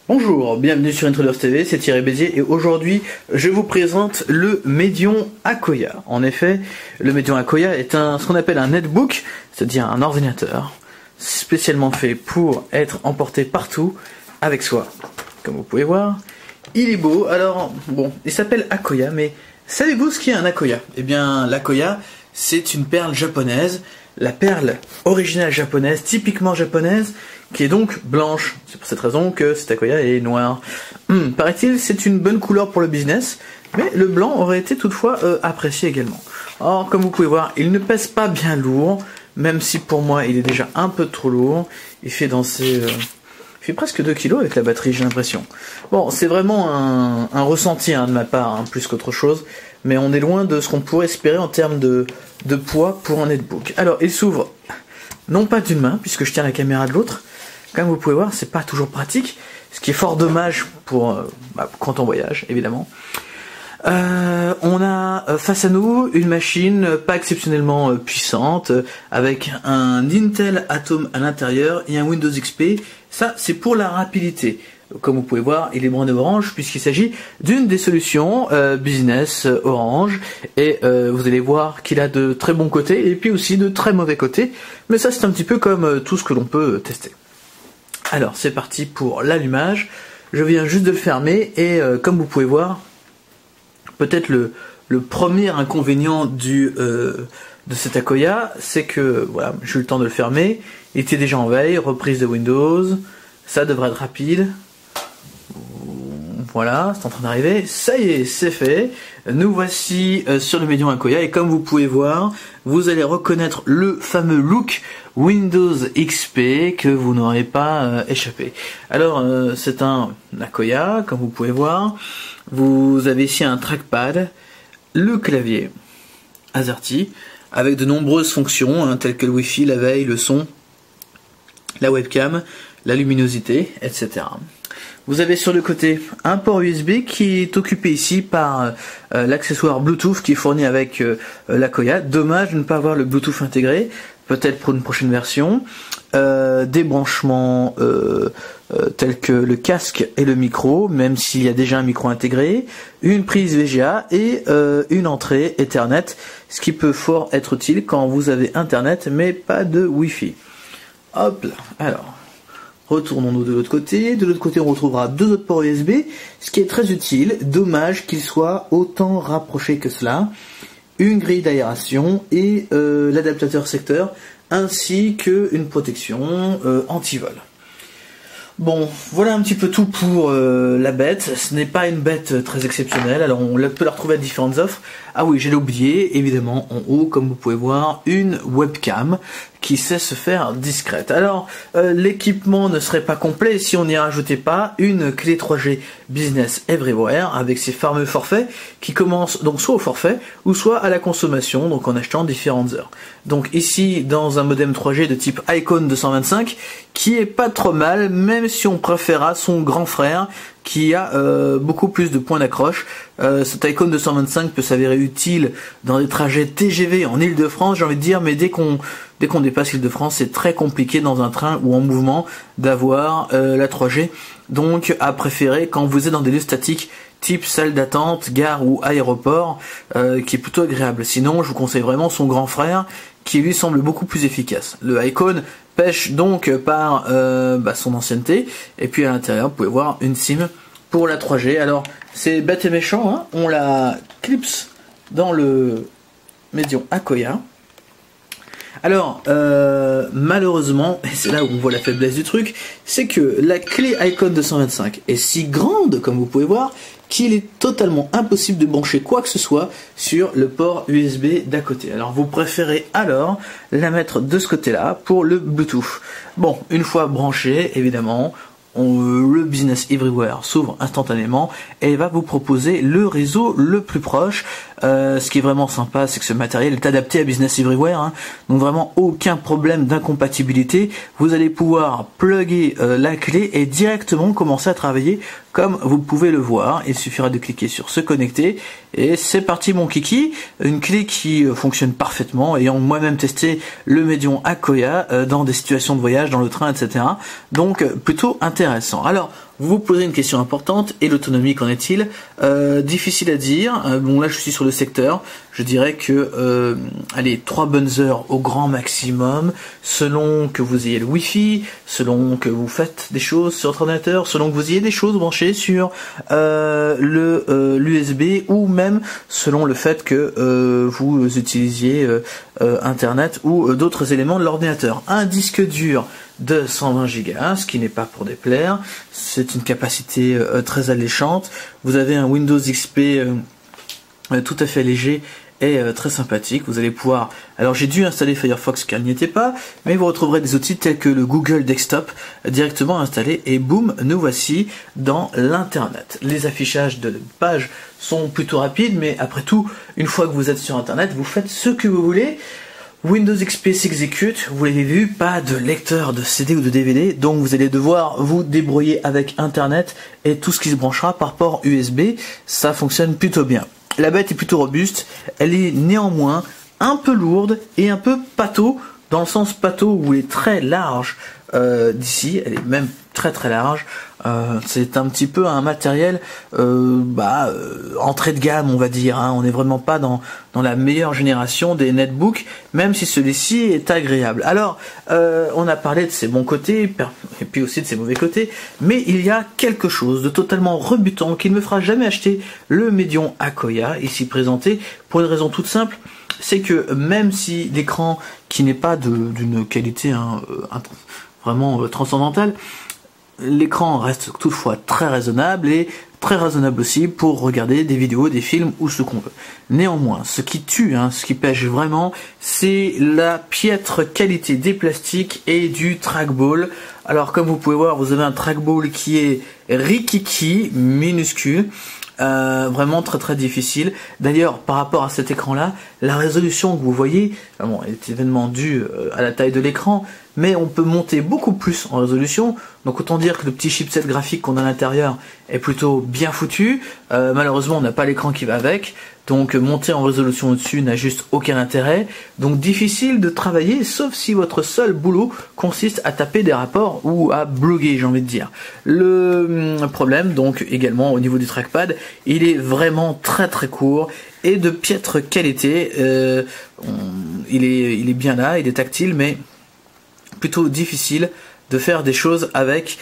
Bonjour, bienvenue sur Intraders TV, c'est Thierry Bézier et aujourd'hui je vous présente le Medion Akoya. En effet, le Medion Akoya est ce qu'on appelle un netbook, c'est-à-dire un ordinateur spécialement fait pour être emporté partout avec soi. Comme vous pouvez voir, il est beau. Alors bon, il s'appelle Akoya, mais savez-vous ce qu'est un Akoya? Eh bien, l'Akoya, c'est une perle japonaise, la perle originale japonaise, typiquement japonaise, qui est donc blanche. C'est pour cette raison que cet Akoya est noir. Paraît-il, c'est une bonne couleur pour le business, mais le blanc aurait été toutefois apprécié également. Or, comme vous pouvez voir, il ne pèse pas bien lourd, même si pour moi il est déjà un peu trop lourd. Il fait il fait presque 2 kg avec la batterie, j'ai l'impression. Bon, c'est vraiment un ressenti de ma part, plus qu'autre chose, mais on est loin de ce qu'on pourrait espérer en termes de poids pour un netbook. Alors, il s'ouvre non pas d'une main, puisque je tiens la caméra de l'autre. Comme vous pouvez voir, c'est pas toujours pratique, ce qui est fort dommage pour quand on voyage, évidemment. On a face à nous une machine pas exceptionnellement puissante, avec un Intel Atom à l'intérieur et un Windows XP. Ça, c'est pour la rapidité. Comme vous pouvez voir, il est brandé orange puisqu'il s'agit d'une des solutions business orange. Et vous allez voir qu'il a de très bons côtés et puis aussi de très mauvais côtés. Mais ça, c'est un petit peu comme tout ce que l'on peut tester. Alors, c'est parti pour l'allumage. Je viens juste de le fermer et comme vous pouvez voir, peut-être le premier inconvénient de cet Akoya, c'est que voilà, j'ai eu le temps de le fermer. Il était déjà en veille, reprise de Windows. Ça devrait être rapide. Voilà, c'est en train d'arriver. Ça y est, c'est fait. Nous voici sur le Medion Akoya et comme vous pouvez voir, vous allez reconnaître le fameux look Windows XP que vous n'aurez pas échappé. Alors, c'est un Akoya, comme vous pouvez voir. Vous avez ici un trackpad, le clavier AZERTY, avec de nombreuses fonctions, telles que le Wi-Fi, la veille, le son, la webcam, la luminosité, etc. Vous avez sur le côté un port USB qui est occupé ici par l'accessoire Bluetooth qui est fourni avec l'Akoya. Dommage de ne pas avoir le Bluetooth intégré, peut-être pour une prochaine version. Des branchements tels que le casque et le micro, même s'il y a déjà un micro intégré, une prise VGA et une entrée Ethernet, ce qui peut fort être utile quand vous avez Internet mais pas de Wi-Fi. Hop là, alors... Retournons-nous de l'autre côté. De l'autre côté, on retrouvera deux autres ports USB, ce qui est très utile. Dommage qu'ils soient autant rapprochés que cela. Une grille d'aération et l'adaptateur secteur, ainsi qu'une protection anti-vol. Bon, voilà un petit peu tout pour la bête. Ce n'est pas une bête très exceptionnelle, alors on peut la retrouver à différentes offres. Ah oui, j'ai oublié, évidemment, en haut, comme vous pouvez voir, une webcam qui sait se faire discrète. Alors, l'équipement ne serait pas complet si on n'y rajoutait pas une clé 3G Business Everywhere avec ses fameux forfaits qui commencent donc soit au forfait ou soit à la consommation, donc en achetant différentes heures. Donc ici, dans un modem 3G de type Icon 225, qui est pas trop mal, même si on préférera son grand frère qui a beaucoup plus de points d'accroche. Cet Icon 225 peut s'avérer utile dans des trajets TGV en Île-de-France, j'ai envie de dire, mais dès qu'on dépasse l'Île-de-France, c'est très compliqué dans un train ou en mouvement d'avoir la 3G. Donc à préférer quand vous êtes dans des lieux statiques type salle d'attente, gare ou aéroport, qui est plutôt agréable. Sinon, je vous conseille vraiment son grand frère qui lui semble beaucoup plus efficace. Le Icon pêche donc par son ancienneté, et puis à l'intérieur vous pouvez voir une SIM pour la 3G. Alors c'est bête et méchant, on la clipse dans le Medion Akoya. Alors malheureusement, et c'est là où on voit la faiblesse du truc, c'est que la clé Icon 225 est si grande, comme vous pouvez voir, qu'il est totalement impossible de brancher quoi que ce soit sur le port USB d'à côté. Alors vous préférez alors la mettre de ce côté-là pour le Bluetooth. Bon, une fois branché, évidemment, le Business Everywhere s'ouvre instantanément et va vous proposer le réseau le plus proche. Ce qui est vraiment sympa, c'est que ce matériel est adapté à Business Everywhere, donc vraiment aucun problème d'incompatibilité. Vous allez pouvoir plugger la clé et directement commencer à travailler comme vous pouvez le voir. Il suffira de cliquer sur se connecter et c'est parti mon kiki. Une clé qui fonctionne parfaitement, ayant moi-même testé le Medion Akoya dans des situations de voyage, dans le train, etc. Donc plutôt intéressant. Alors vous vous posez une question importante, et l'autonomie, qu'en est-il? Difficile à dire. Bon, là je suis sur le secteur, je dirais que allez, 3 bonnes heures au grand maximum, selon que vous ayez le Wi-Fi, selon que vous faites des choses sur votre ordinateur, selon que vous ayez des choses branchées sur l'USB, ou même selon le fait que vous utilisiez Internet ou d'autres éléments de l'ordinateur. Un disque dur de 120 Go, ce qui n'est pas pour déplaire, c'est une capacité très alléchante. Vous avez un Windows XP tout à fait léger et très sympathique. Vous allez pouvoir, alors j'ai dû installer Firefox car il n'y était pas, mais vous retrouverez des outils tels que le Google Desktop directement installé, et boum, nous voici dans l'internet. Les affichages de pages sont plutôt rapides, mais après tout, une fois que vous êtes sur internet, vous faites ce que vous voulez. Windows XP s'exécute, vous l'avez vu, pas de lecteur de CD ou de DVD, donc vous allez devoir vous débrouiller avec internet et tout ce qui se branchera par port USB. Ça fonctionne plutôt bien. La bête est plutôt robuste, elle est néanmoins un peu lourde et un peu pâteau, dans le sens pâteau où elle est très large d'ici, elle est même très très large. C'est un petit peu un matériel entrée de gamme, on va dire, hein. On n'est vraiment pas dans la meilleure génération des netbooks, même si celui-ci est agréable. Alors, on a parlé de ses bons côtés, et puis aussi de ses mauvais côtés, mais il y a quelque chose de totalement rebutant qui ne me fera jamais acheter le Medion Akoya, ici présenté, pour une raison toute simple, c'est que même si l'écran, qui n'est pas d'une qualité vraiment transcendantale, l'écran reste toutefois très raisonnable, et très raisonnable aussi pour regarder des vidéos, des films ou ce qu'on veut. Néanmoins, ce qui tue, ce qui pêche vraiment, c'est la piètre qualité des plastiques et du trackball. Alors comme vous pouvez voir, vous avez un trackball qui est rikiki, minuscule, vraiment très très difficile. D'ailleurs, par rapport à cet écran là, la résolution que vous voyez, bon, elle est évidemment due à la taille de l'écran, mais on peut monter beaucoup plus en résolution, donc autant dire que le petit chipset graphique qu'on a à l'intérieur est plutôt bien foutu. Malheureusement on n'a pas l'écran qui va avec, donc monter en résolution au-dessus n'a juste aucun intérêt, donc difficile de travailler, sauf si votre seul boulot consiste à taper des rapports ou à bloguer, j'ai envie de dire. Le problème donc également au niveau du trackpad, il est vraiment très très court et de piètre qualité. Il est bien là, il est tactile, mais plutôt difficile de faire des choses avec.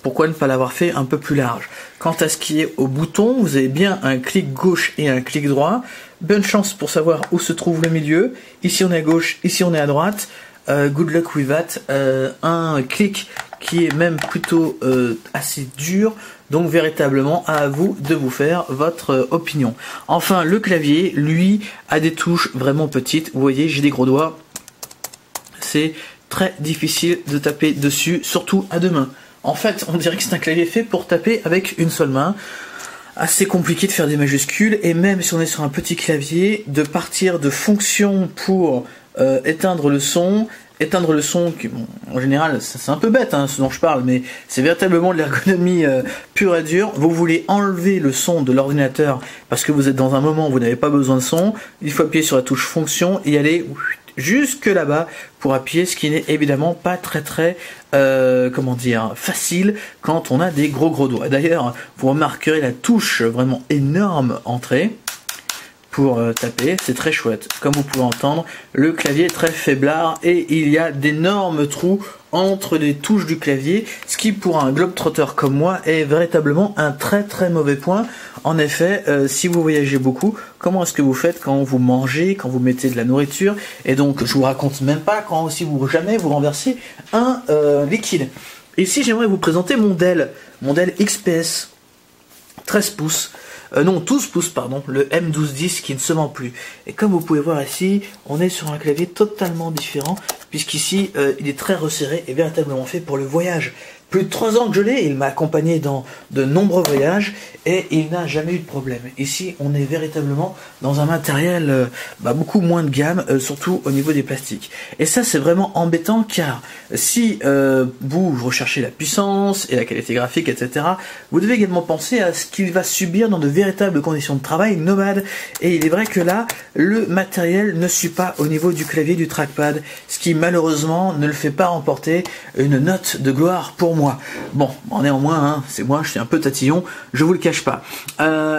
Pourquoi ne pas l'avoir fait un peu plus large? Quant à ce qui est au bouton, vous avez bien un clic gauche et un clic droit. Bonne chance pour savoir où se trouve le milieu. Ici on est à gauche, ici on est à droite. Good luck with that. Un clic qui est même plutôt assez dur, donc véritablement à vous de vous faire votre opinion. Enfin, le clavier, lui, a des touches vraiment petites. Vous voyez, j'ai des gros doigts. C'est très difficile de taper dessus, surtout à deux mains. En fait, on dirait que c'est un clavier fait pour taper avec une seule main. Assez compliqué de faire des majuscules, et même si on est sur un petit clavier, de partir de fonctions pour éteindre le son, qui, bon, en général, c'est un peu bête ce dont je parle, mais c'est véritablement de l'ergonomie pure et dure. Vous voulez enlever le son de l'ordinateur parce que vous êtes dans un moment où vous n'avez pas besoin de son, il faut appuyer sur la touche fonction et aller jusque là-bas pour appuyer, ce qui n'est évidemment pas très facile quand on a des gros doigts. D'ailleurs, vous remarquerez la touche vraiment énorme entrée pour taper, c'est très chouette. Comme vous pouvez entendre, le clavier est très faiblard et il y a d'énormes trous entre les touches du clavier, ce qui pour un globetrotter comme moi est véritablement un très très mauvais point. En effet, si vous voyagez beaucoup, comment est-ce que vous faites quand vous mangez, quand vous mettez de la nourriture? Et donc je vous raconte même pas quand aussi jamais vous renversez un liquide. Ici j'aimerais vous présenter mon Dell XPS 13 pouces. Non, 12 pouces, pardon, le M1210 qui ne se vend plus. Et comme vous pouvez voir ici, on est sur un clavier totalement différent, puisqu'ici, il est très resserré et véritablement fait pour le voyage. Plus de 3 ans que je l'ai, il m'a accompagné dans de nombreux voyages et il n'a jamais eu de problème. Ici, on est véritablement dans un matériel beaucoup moins de gamme, surtout au niveau des plastiques. Et ça, c'est vraiment embêtant car si vous recherchez la puissance et la qualité graphique, etc., vous devez également penser à ce qu'il va subir dans de véritables conditions de travail nomades. Et il est vrai que là, le matériel ne suit pas au niveau du clavier du trackpad, ce qui malheureusement ne le fait pas remporter une note de gloire pour moi. moi. Bon, néanmoins, hein, c'est moi, je suis un peu tatillon, je vous le cache pas.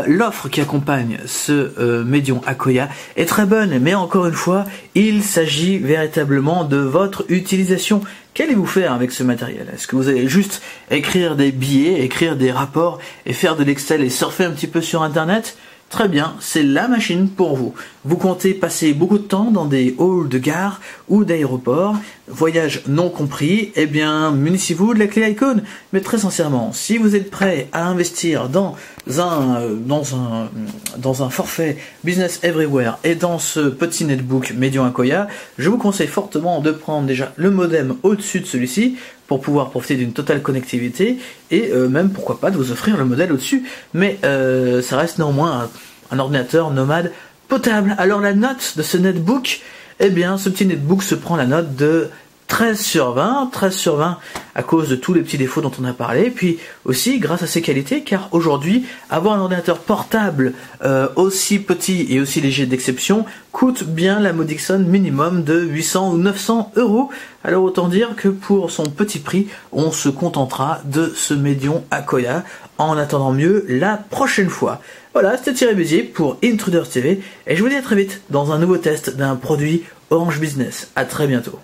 L'offre qui accompagne ce médium Akoya est très bonne, mais encore une fois, il s'agit véritablement de votre utilisation. Qu'allez-vous faire avec ce matériel? Est-ce que vous allez juste écrire des billets, écrire des rapports et faire de l'Excel et surfer un petit peu sur Internet? Très bien, c'est la machine pour vous. Vous comptez passer beaucoup de temps dans des halls de gare ou d'aéroports, voyage non compris, eh bien, munissez-vous de la clé Icon. Mais très sincèrement, si vous êtes prêt à investir dans un forfait Business Everywhere et dans ce petit netbook Medion Akoya, je vous conseille fortement de prendre déjà le modem au-dessus de celui-ci pour pouvoir profiter d'une totale connectivité et même pourquoi pas de vous offrir le modèle au-dessus, mais ça reste néanmoins un ordinateur nomade potable. Alors la note de ce netbook, eh bien ce petit netbook se prend la note de 13 sur 20 à cause de tous les petits défauts dont on a parlé, puis aussi grâce à ses qualités, car aujourd'hui, avoir un ordinateur portable aussi petit et aussi léger d'exception coûte bien la modique somme minimum de 800 ou 900 €. Alors autant dire que pour son petit prix, on se contentera de ce Medion Akoya en attendant mieux la prochaine fois. Voilà, c'était Thierry Bézier pour Intruders TV, et je vous dis à très vite dans un nouveau test d'un produit Orange Business. À très bientôt.